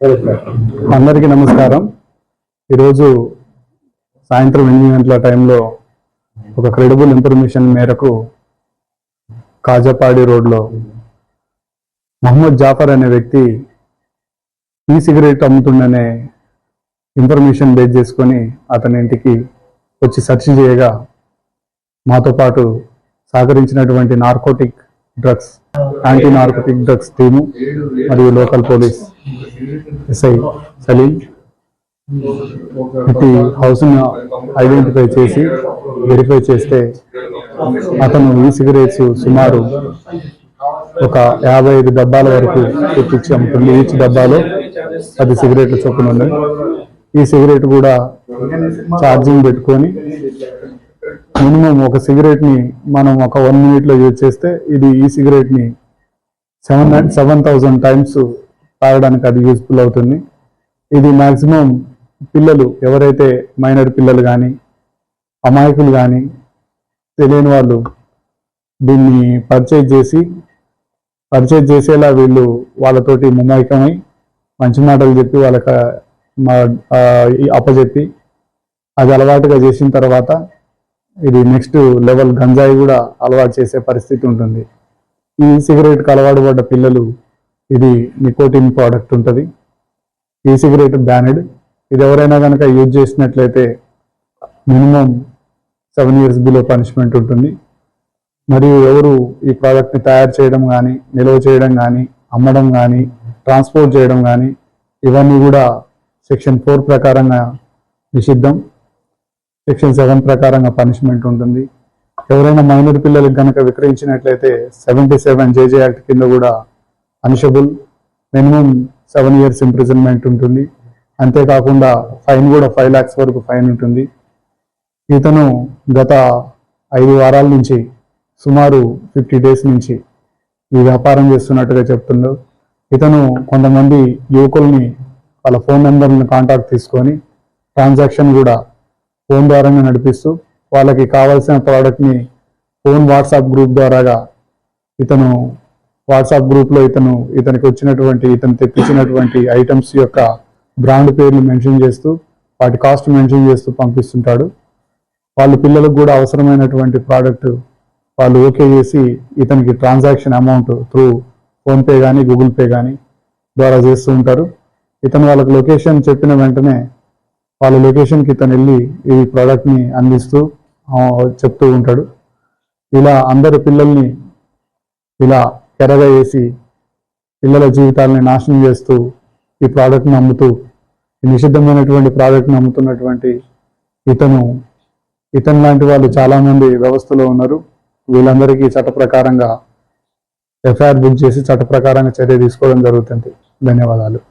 అందరికీ నమస్కారం. ఈరోజు సాయంత్రం 8 గంటల టైంలో ఒక క్రెడిబుల్ ఇన్ఫర్మేషన్ మేరకు కాజాపాడి రోడ్లో మహమ్మద్ జాఫర్ అనే వ్యక్తి ఈ సిగరెట్ అమ్ముతుండనే ఇన్ఫర్మేషన్ బేస్ చేసుకొని అతని ఇంటికి వచ్చి సెర్చ్ చేయగా మాతో పాటు సహకరించినటువంటి యాంటీ నార్కోటిక్ డ్రగ్స్ టీము మరియు లోకల్ పోలీస్ ఎస్ఐ సలీం ఇది హౌస్ను ఐడెంటిఫై చేసి వెరిఫై చేస్తే అతను ఈ సిగరెట్స్ సుమారు ఒక 55 డబ్బాల వరకు తెప్పించి అమ్ముతుంది. ఈచ్ డబ్బాలో 10 సిగరెట్ల చొప్పున ఉన్నాయి. ఈ సిగరెట్ కూడా ఛార్జింగ్ పెట్టుకొని మినిమం ఒక సిగరెట్ని మనం ఒక 1 minute యూజ్ చేస్తే ఈ సిగరెట్ని 7,000 times తాగడానికి అది యూజ్ఫుల్ అవుతుంది. ఇది మ్యాక్సిమం పిల్లలు ఎవరైతే మైనర్ పిల్లలు కానీ అమాయకులు కానీ తెలియని వాళ్ళు దీన్ని పర్చేజ్ చేసేలా వీళ్ళు వాళ్ళతోటి ముమ్మాయికమై మంచి మాటలు చెప్పి వాళ్ళకి అప్పచెప్పి అది అలవాటుగా చేసిన తర్వాత ఇది నెక్స్ట్ లెవెల్ గంజాయి కూడా అలవాటు చేసే పరిస్థితి ఉంటుంది. ఈ సిగరెట్కి అలవాటు పడ్డ పిల్లలు ఇది నికోటిన్ ప్రోడక్ట్ ఉంటుంది. ఈ సిగరెట్ బ్యానెడ్. ఇది ఎవరైనా కనుక యూజ్ చేసినట్లయితే మినిమం 7 years బిలో పనిష్మెంట్ ఉంటుంది. మరియు ఎవరు ఈ ప్రోడక్ట్ని తయారు చేయడం కానీ నిల్వ చేయడం కానీ అమ్మడం కానీ ట్రాన్స్పోర్ట్ చేయడం కానీ ఇవన్నీ కూడా సెక్షన్ 4 ప్రకారంగా నిషిద్ధం. సెక్షన్ 7 ప్రకారంగా పనిష్మెంట్ ఉంటుంది. ఎవరైనా మైనర్ పిల్లలకు కనుక విక్రయించినట్లయితే 77 JJ యాక్ట్ కింద కూడా పనిషబుల్. మినిమం 7 years ఇంప్రిజన్మెంట్ ఉంటుంది. అంతేకాకుండా ఫైన్ కూడా 5 lakhs వరకు ఫైన్ ఉంటుంది. ఇతను గత 5 వారాల నుంచి సుమారు 50 days నుంచి ఈ వ్యాపారం చేస్తున్నట్టుగా చెప్తున్నాడు. ఇతను కొంతమంది యువకుల్ని వాళ్ళ ఫోన్ నెంబర్ని కాంటాక్ట్ తీసుకొని ట్రాన్సాక్షన్ కూడా ఫోన్ ద్వారానే నడిపిస్తూ వాళ్ళకి కావాల్సిన ప్రోడక్ట్ని ఫోన్ వాట్సాప్ గ్రూప్ ద్వారాగా ఇతను వాట్సాప్ గ్రూప్లో ఇతను తెప్పించినటువంటి ఐటమ్స్ యొక్క బ్రాండ్ పేర్లు మెన్షన్ చేస్తూ వాటి కాస్ట్ మెన్షన్ చేస్తూ పంపిస్తుంటాడు. వాళ్ళ పిల్లలకు కూడా అవసరమైనటువంటి ప్రోడక్ట్ వాళ్ళు ఓకే చేసి ఇతనికి ట్రాన్సాక్షన్ అమౌంట్ త్రూ ఫోన్పే కానీ గూగుల్ పే కానీ ద్వారా చేస్తూ ఉంటారు. ఇతను వాళ్ళకి లొకేషన్ చెప్పిన వెంటనే వాళ్ళ లొకేషన్కి ఇతను వెళ్ళి ఈ ప్రోడక్ట్ని అందిస్తూ చెప్తూ ఉంటాడు. ఇలా అందరు పిల్లల్ని ఇలా ఎరగా వేసి పిల్లల జీవితాలని నాశనం చేస్తూ ఈ ప్రోడక్ట్ని అమ్ముతూ ఈ నిషిద్ధమైనటువంటి ప్రోడక్ట్ని అమ్ముతున్నటువంటి ఇతను లాంటి వాళ్ళు చాలామంది వ్యవస్థలో ఉన్నారు. వీళ్ళందరికీ చట్ట ప్రకారంగా ఎఫ్ఐఆర్ బుక్ చేసి చట్ట ప్రకారంగా చర్య తీసుకోవడం జరుగుతుంది. ధన్యవాదాలు.